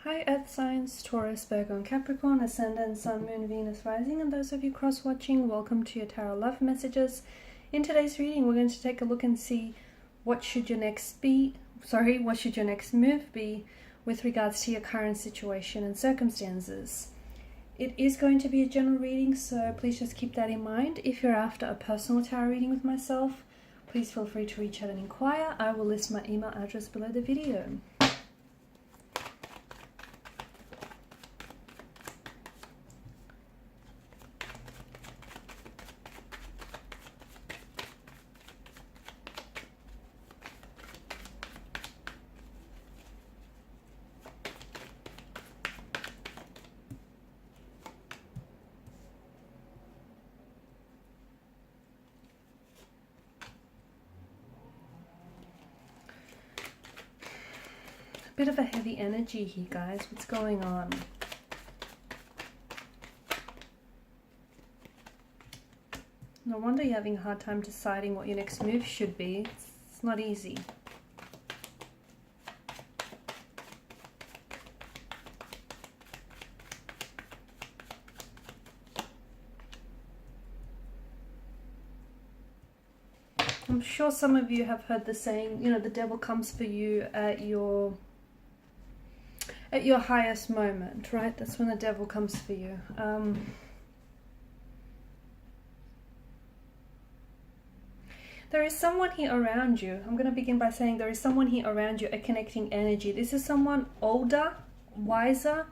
Hi Earth signs, Taurus, Virgo and Capricorn, Ascendant, Sun, Moon, Venus, Rising, and those of you cross-watching, welcome to your Tarot Love Messages. In today's reading, we're going to take a look and see what should your next move be with regards to your current situation and circumstances. It is going to be a general reading, so please just keep that in mind. If you're after a personal tarot reading with myself, please feel free to reach out and inquire. I will list my email address below the video. Bit of a heavy energy here, guys. What's going on? No wonder you're having a hard time deciding what your next move should be. It's not easy. I'm sure some of you have heard the saying, you know, the devil comes for you at your highest moment, right? That's when the devil comes for you. There is someone here around you. I'm going to begin by saying there is someone here around you, a connecting energy. This is someone older, wiser,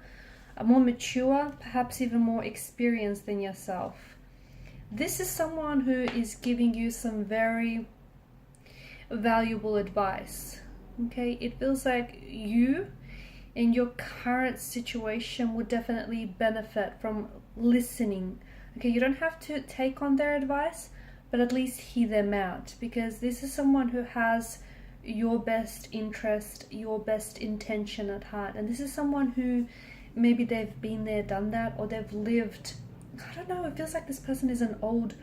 more mature, perhaps even more experienced than yourself. This is someone who is giving you some very valuable advice. Okay, it feels like you in your current situation would definitely benefit from listening. Okay, you don't have to take on their advice, but at least hear them out, because this is someone who has your best interest, your best intention at heart. And this is someone who maybe they've been there, done that, or they've lived, I don't know, it feels like this person is an old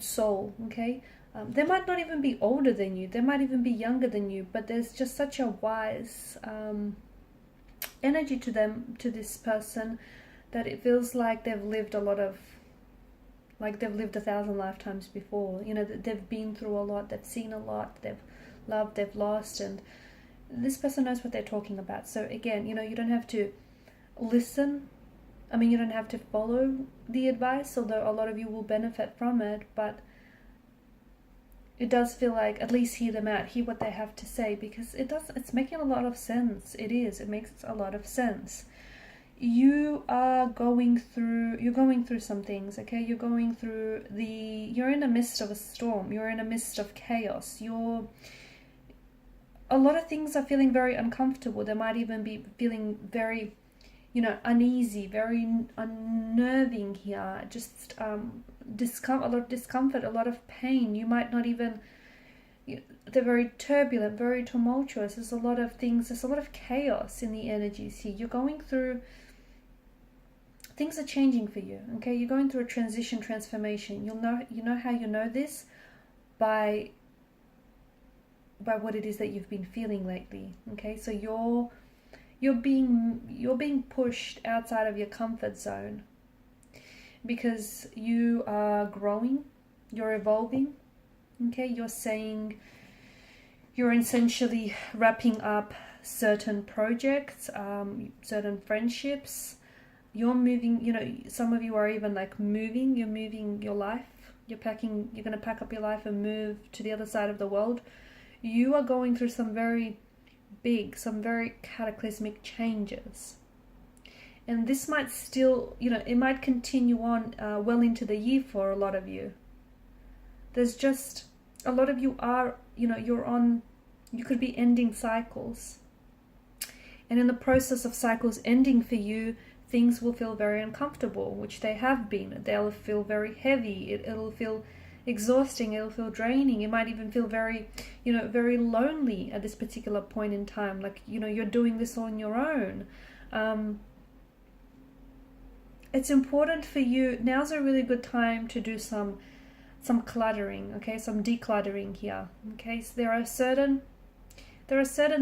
soul, okay? They might not even be older than you, they might even be younger than you, but there's just such a wise energy to them, to this person, that it feels like they've lived a lot of, like they've lived 1,000 lifetimes before. You know, they've been through a lot, they've seen a lot, they've loved, they've lost, and this person knows what they're talking about. So again, you know, you don't have to listen. I mean, you don't have to follow the advice, although a lot of you will benefit from it, but it does feel like at least hear them out, hear what they have to say, because it's making a lot of sense. It makes a lot of sense. You're going through some things, okay? You're in the midst of a storm, you're in the midst of chaos, a lot of things are feeling very uncomfortable. They might even be feeling very, you know, uneasy, very unnerving here, just a lot of discomfort, a lot of pain. You might not even, they're very turbulent, very tumultuous. There's a lot of things, there's a lot of chaos in the energies here. You're going through, things are changing for you, okay? You're going through a transformation. You know how you know this? By what it is that you've been feeling lately, okay? So you're being pushed outside of your comfort zone, because you are growing, you're evolving, okay? You're essentially wrapping up certain projects, certain friendships. You're moving, you know, some of you are even like moving, you're moving your life, you're going to pack up your life and move to the other side of the world. You are going through some very big, some very cataclysmic changes. And this might still, you know, it might continue on well into the year for a lot of you. There's just, a lot of you are, you know, you could be ending cycles. And in the process of cycles ending for you, things will feel very uncomfortable, which they have been. They'll feel very heavy. It'll feel exhausting. It'll feel draining. You might even feel very, you know, very lonely at this particular point in time. Like, you know, you're doing this on your own. It's important for you. Now's a really good time to do some cluttering, okay? Some decluttering here, okay? So there are certain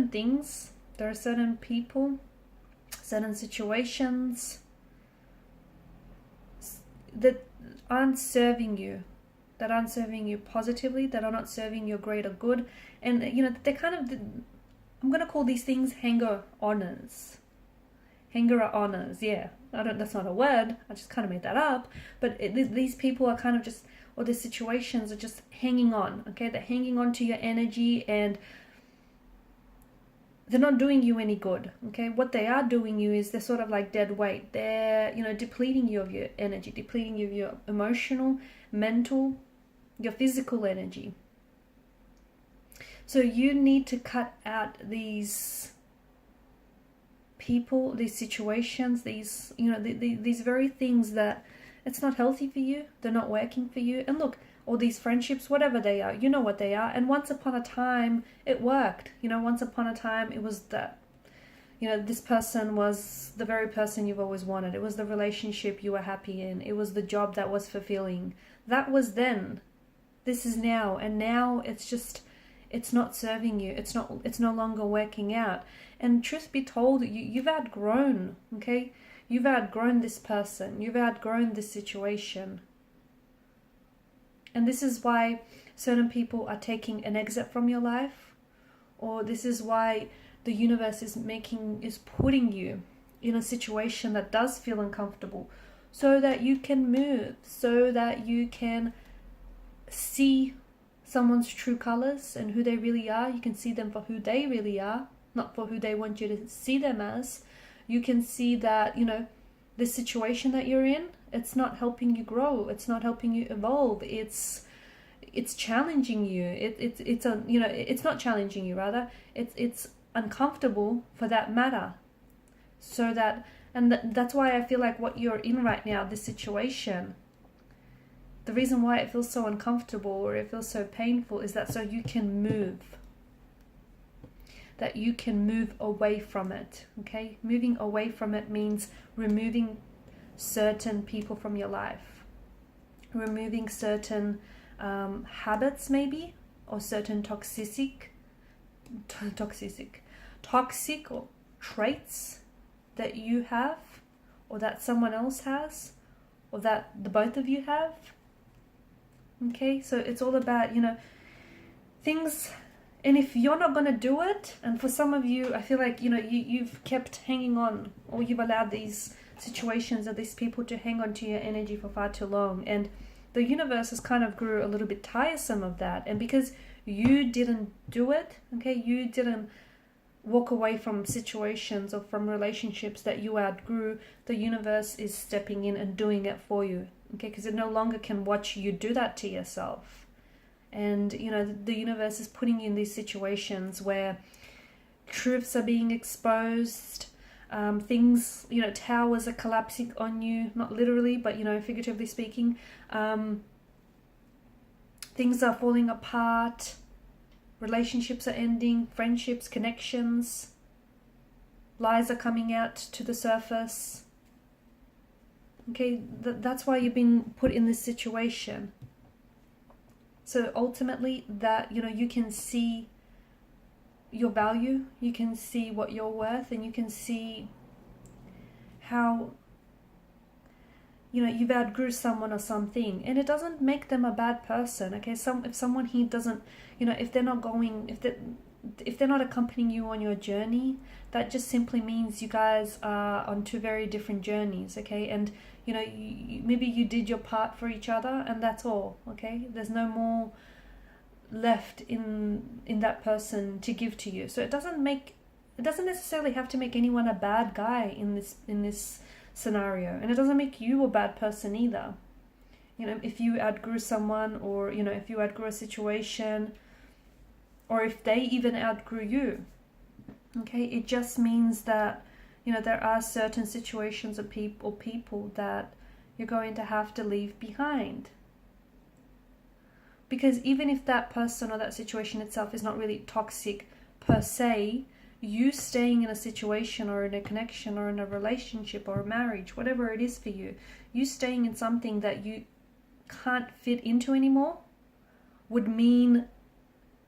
things, there are certain people, certain situations that aren't serving you, positively, that are not serving your greater good. And they kind of, I'm going to call these things hanger-oners. Hanger-oners, yeah. That's not a word, I just kind of made that up. But these people are kind of just, or the situations are just hanging on, okay? They're hanging on to your energy, and they're not doing you any good, okay? What they are doing you is they're sort of like dead weight. They're, depleting you of your energy, depleting you of your emotional, mental, your physical energy. So you need to cut out these people, these situations, these, these very things that it's not healthy for you, they're not working for you. And look, all these friendships, whatever they are, you know what they are. And once upon a time, it worked. Once upon a time, it was that, this person was the very person you've always wanted. It was the relationship you were happy in. It was the job that was fulfilling. That was then. This is now. And now it's not serving you. It's no longer working out. And truth be told, you've outgrown, okay? You've outgrown this person. You've outgrown this situation. And this is why certain people are taking an exit from your life, or this is why the universe is putting you in a situation that does feel uncomfortable, so that you can move, so that you can see someone's true colors and who they really are. You can see them for who they really are, not for who they want you to see them as. You can see that, the situation that you're in, it's not helping you grow. It's not helping you evolve. It's challenging you. It's not challenging you, rather. It's uncomfortable for that matter. So that, and that's why I feel like what you're in right now, this situation, the reason why it feels so uncomfortable or it feels so painful is that so you can move. That you can move away from it, okay? Moving away from it means removing certain people from your life, removing certain habits maybe, or certain toxic or traits that you have, or that someone else has, or that the both of you have. Okay, so it's all about, things. And if you're not going to do it, and for some of you, I feel like, you've kept hanging on, or you've allowed these situations or these people to hang on to your energy for far too long. And the universe has kind of grew a little bit tiresome of that. And because you didn't do it, okay, you didn't walk away from situations or from relationships that you outgrew, the universe is stepping in and doing it for you, okay, because it no longer can watch you do that to yourself. And, the universe is putting you in these situations where truths are being exposed, things, towers are collapsing on you, not literally, but, figuratively speaking. Things are falling apart, relationships are ending, friendships, connections, lies are coming out to the surface. Okay, that's why you've been put in this situation. So ultimately that, you can see your value, you can see what you're worth, and you can see how, you've outgrew someone or something. And it doesn't make them a bad person, okay? If someone here doesn't, if they're not accompanying you on your journey, that just simply means you guys are on two very different journeys, okay? And maybe you did your part for each other, and that's all, okay? There's no more left in that person to give to you. So it doesn't necessarily have to make anyone a bad guy in this scenario, and it doesn't make you a bad person either. If you outgrew someone, or if you outgrew a situation, or if they even outgrew you, okay, it just means that there are certain situations or people that you're going to have to leave behind. Because even if that person or that situation itself is not really toxic per se, you staying in a situation or in a connection or in a relationship or a marriage, whatever it is for you, you staying in something that you can't fit into anymore would mean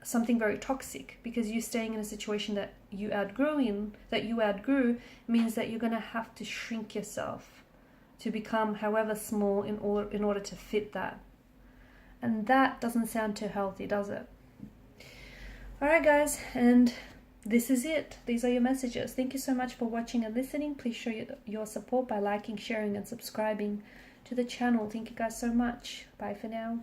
something very toxic, because you staying in a situation that you outgrew means that you're going to have to shrink yourself to become however small in order to fit that. And that doesn't sound too healthy, does it? Alright guys, and this is it. These are your messages. Thank you so much for watching and listening. Please show your support by liking, sharing and subscribing to the channel. Thank you guys so much. Bye for now.